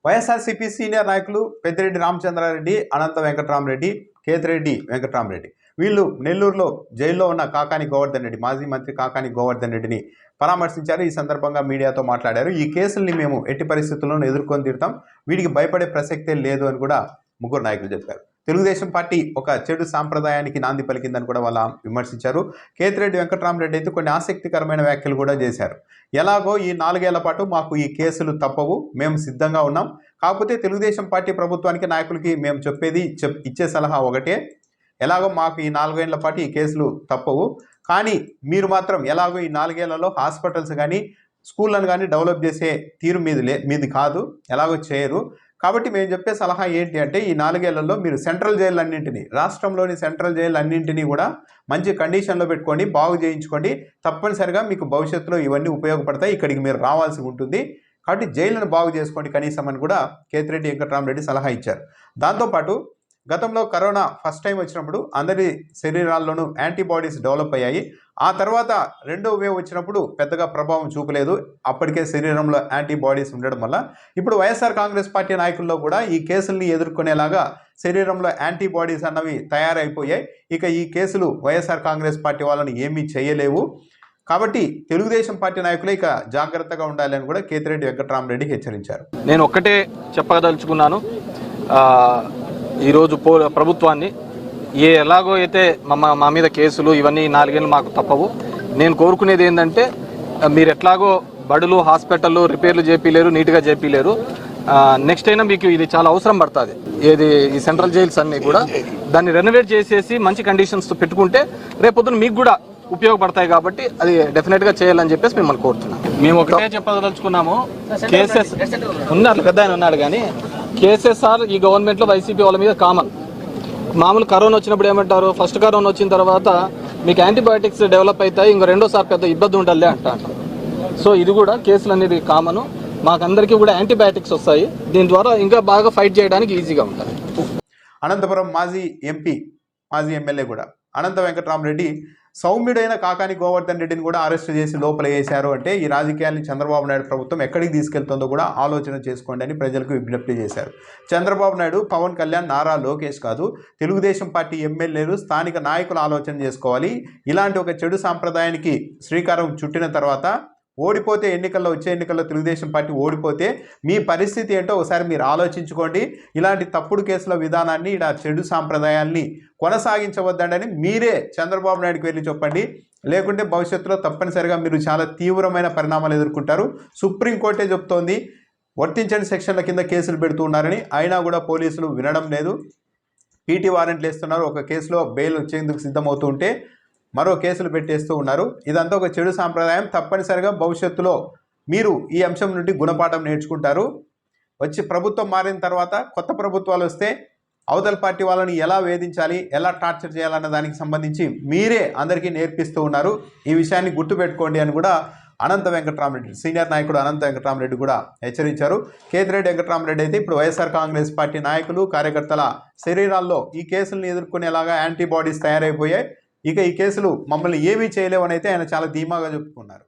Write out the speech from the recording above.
YSRCP senior నాయకులు పెద్దిరెడ్డి రామచంద్రారెడ్డి, అనంత వెంకటరామరెడ్డి, కేతిరెడ్డి వెంకటరామరెడ్డి వీళ్ళు నెల్లూరులో జైల్లో ఉన్న కాకాని గోవర్ధన్ రెడ్డి, మాజీ మంత్రి కాకాని గోవర్ధన్ రెడ్డిని పరామర్శించారు. ఈ సందర్భంగా మీడియాతో మాట్లాడారు. ఈ కేసుల్ని మేము ఎట్టి పరిస్థితుల్లోనూ ఎదుర్కొని తీరుతాం, వీడికి భయపడే ప్రసక్తే లేదు అని కూడా ముగ్గురు నాయకులు చెప్పారు. తెలుగుదేశం పార్టీ ఒక చెడు సాంప్రదాయానికి నాంది పలికిందని కూడా వాళ్ళ విమర్శించారు. కేతిరెడ్డి వెంకటరామరెడ్డి అయితే కొన్ని ఆసక్తికరమైన వ్యాఖ్యలు కూడా చేశారు. ఎలాగో ఈ 4 ఏళ్ల పాటు మాకు ఈ కేసులు తప్పవు, మేము సిద్ధంగా ఉన్నాం. కాకపోతే తెలుగుదేశం పార్టీ ప్రభుత్వానికి నాయకులకి మేము ఇచ్చే సలహా ఒకటే, ఎలాగో మాకు ఈ 4 ఏళ్ల పాటు ఈ కేసులు తప్పవు, కానీ మీరు మాత్రం ఎలాగో ఈ 4 ఏళ్లలో హాస్పిటల్స్ కానీ స్కూళ్ళను కానీ డెవలప్ చేసే తీరు మీది కాదు, ఎలాగో చేయరు. కాబట్టి మేము చెప్పే సలహా ఏంటి అంటే ఈ 4 ఏళ్లలో మీరు సెంట్రల్ జైళ్ళన్నింటినీ, రాష్ట్రంలోని సెంట్రల్ జైళ్ళన్నింటినీ కూడా మంచి కండిషన్లో పెట్టుకోండి, బాగు చేయించుకోండి. తప్పనిసరిగా మీకు భవిష్యత్తులో ఇవన్నీ ఉపయోగపడతాయి, ఇక్కడికి మీరు రావాల్సి ఉంటుంది. కాబట్టి జైళ్ళను బాగు చేసుకోండి కనీసం అని కూడా కేతిరెడ్డి వెంకటరామరెడ్డి సలహా ఇచ్చారు. దాంతోపాటు గతంలో కరోనా ఫస్ట్ టైం వచ్చినప్పుడు అందరి శరీరాల్లోనూ యాంటీబాడీస్ డెవలప్ అయ్యాయి. ఆ తర్వాత రెండో వేవ్ వచ్చినప్పుడు పెద్దగా ప్రభావం చూపలేదు, అప్పటికే శరీరంలో యాంటీబాడీస్ ఉండడం వల్ల. ఇప్పుడు వైఎస్ఆర్ కాంగ్రెస్ పార్టీ నాయకుల్లో కూడా ఈ కేసుల్ని ఎదుర్కొనేలాగా శరీరంలో యాంటీబాడీస్ అన్నవి తయారైపోయాయి. ఇక ఈ కేసులు వైఎస్ఆర్ కాంగ్రెస్ పార్టీ వాళ్ళని ఏమీ చేయలేవు. కాబట్టి తెలుగుదేశం పార్టీ నాయకులే ఇక జాగ్రత్తగా ఉండాలి అని కూడా కేతిరెడ్డి వెంకటరామరెడ్డి హెచ్చరించారు. నేను ఒక్కటే చెప్పదలుచుకున్నాను, ఈరోజు ప్రభుత్వాన్ని ఎలాగో అయితే మా మీద కేసులు ఇవన్నీ 4 ఏళ్ళు మాకు తప్పవు. నేను కోరుకునేది ఏంటంటే మీరు ఎట్లాగో బడులు హాస్పిటళ్ళు రిపేర్లు చేపిలేరు, నీట్గా చేపిలేరు. నెక్స్ట్ అయినా మీకు ఇది చాలా అవసరం పడుతుంది. ఈ సెంట్రల్ జైల్స్ అన్నీ కూడా దాన్ని రెనోవేట్ చేసేసి మంచి కండిషన్స్ పెట్టుకుంటే రేపొద్దున మీకు కూడా ఉపయోగపడతాయి. కాబట్టి అది డెఫినెట్గా చేయాలని చెప్పేసి మిమ్మల్ని కోరుతున్నాం. మేము ఒకటే చెప్పదలుచుకున్నాము, కేసెస్ ఉన్నారు, పెద్ద ఆయన ఉన్నాడు, కానీ కేసెస్ఆర్ ఈ గవర్నమెంట్లో వైసీపీ వాళ్ళ మీద కామన్. మామూలు కరోనా వచ్చినప్పుడు ఏమంటారు, ఫస్ట్ కరోనా వచ్చిన తర్వాత మీకు యాంటీబయాటిక్స్ డెవలప్ అవుతాయి, ఇంకో రెండోసారి పెద్ద ఇబ్బంది ఉండాలి అంటారు. సో ఇది కూడా కేసులు అనేది కామను, మాకందరికీ కూడా యాంటీబయాటిక్స్ వస్తాయి, దీని ద్వారా ఇంకా బాగా ఫైట్ చేయడానికి ఈజీగా ఉంటుంది. అనంతపురం మాజీ ఎంపీ, మాజీ ఎమ్మెల్యే కూడా అనంత వెంకటరామరెడ్డి సౌమ్యుడైన కాకాని గోవర్ధన్ రెడ్డిని కూడా అరెస్ట్ చేసి లోపల వేశారు అంటే ఈ రాజకీయాన్ని చంద్రబాబు నాయుడు ప్రభుత్వం ఎక్కడికి తీసుకెళ్తుందో కూడా ఆలోచన చేసుకోండి అని ప్రజలకు విజ్ఞప్తి చేశారు. చంద్రబాబు నాయుడు, పవన్ కళ్యాణ్, నారా లోకేష్ కాదు, తెలుగుదేశం పార్టీ ఎమ్మెల్యేలు, స్థానిక నాయకులు ఆలోచన చేసుకోవాలి. ఇలాంటి ఒక చెడు సాంప్రదాయానికి శ్రీకారం చుట్టిన తర్వాత ఓడిపోతే వచ్చే ఎన్నికల్లో తెలుగుదేశం పార్టీ ఓడిపోతే మీ పరిస్థితి ఏంటో ఒకసారి మీరు ఆలోచించుకోండి. ఇలాంటి తప్పుడు కేసుల విధానాన్ని, ఇలా చెడు సాంప్రదాయాల్ని కొనసాగించవద్దండి మీరే చంద్రబాబు నాయుడుకి వెళ్ళి చెప్పండి. లేకుంటే భవిష్యత్తులో తప్పనిసరిగా మీరు చాలా తీవ్రమైన పరిణామాలు ఎదుర్కొంటారు. సుప్రీంకోర్టే చెప్తోంది వర్తించని సెక్షన్ల కింద కేసులు పెడుతున్నారని, అయినా కూడా పోలీసులు వినడం లేదు. పీటీ వారెంట్లు వేస్తున్నారు, ఒక కేసులో బెయిల్ వచ్చేందుకు సిద్ధమవుతూ ఉంటే మరో కేసులు పెట్టేస్తూ ఉన్నారు. ఇదంతా ఒక చెడు సాంప్రదాయం. తప్పనిసరిగా భవిష్యత్తులో మీరు ఈ అంశం నుండి గుణపాఠం నేర్చుకుంటారు. వచ్చి ప్రభుత్వం మారిన తర్వాత కొత్త ప్రభుత్వాలు వస్తే అవతల పార్టీ వాళ్ళని ఎలా వేధించాలి, ఎలా టార్చర్ చేయాలన్న దానికి సంబంధించి మీరే అందరికీ నేర్పిస్తూ ఉన్నారు. ఈ విషయాన్ని గుర్తుపెట్టుకోండి అని కూడా అనంత వెంకటరామరెడ్డి, సీనియర్ నాయకుడు అనంత వెంకటరామరెడ్డి కూడా హెచ్చరించారు. కేతిరెడ్డి వెంకటరామరెడ్డి అయితే ఇప్పుడు వైఎస్ఆర్ కాంగ్రెస్ పార్టీ నాయకులు, కార్యకర్తల శరీరాల్లో ఈ కేసులను ఎదుర్కొనేలాగా యాంటీబాడీస్ తయారైపోయాయి, ఇక ఈ కేసులు మమ్మల్ని ఏమీ చేయలేవని అయితే ఆయన చాలా ధీమాగా చెప్పుకున్నారు.